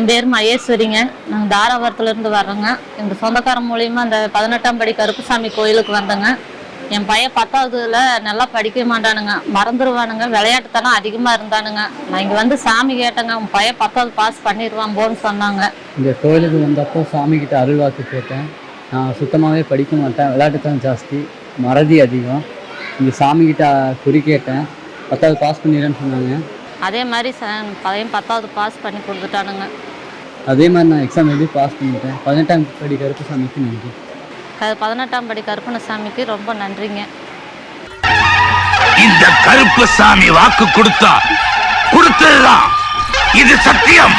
என் பேர் மகேஸ்வரிங்க. நாங்கள் தாராபுரத்துலேருந்து வர்றோங்க. எங்கள் சொந்தக்காரன் மூலியமா அந்த 18ஆம் படி கருப்புசாமி கோயிலுக்கு வந்தேங்க. என் பையன் 10வதுல நல்லா படிக்க மாட்டானுங்க, மறந்துடுவானுங்க, விளையாட்டுத்தனம் அதிகமாக இருந்தானுங்க. நான் இங்கே வந்து சாமி கேட்டேங்க, உன் பையன் 10வது பாஸ் பண்ணிடுவான் போன்னு சொன்னாங்க. இந்த கோயிலுக்கு வந்தப்போ சாமிக்கிட்ட அருள்வாக்கு கேட்டேன். நான் சுத்தமாகவே படிக்க மாட்டேன், விளையாட்டுத்தனம் ஜாஸ்தி, மறதி அதிகம். இந்த சாமிக்கிட்ட குறி கேட்டேன், 10வது பாஸ் பண்ணிடுறேன்னு சொன்னாங்க. அதே மாதிரி பையன் 10வது பாஸ் பண்ணி கொடுத்துட்டானுங்க. அதே மாதிரி நான் எக்ஸாம் எழுதி பாஸ் பண்ணிட்டேன். 18ஆம் படி கருப்புசாமிக்கு நன்றி. 18ஆம் படி கருப்பணசாமிக்கு ரொம்ப நன்றிங்க. இந்த கருப்புசாமி வாக்கு கொடுத்தா கொடுத்ததுதான், இது சத்தியம்.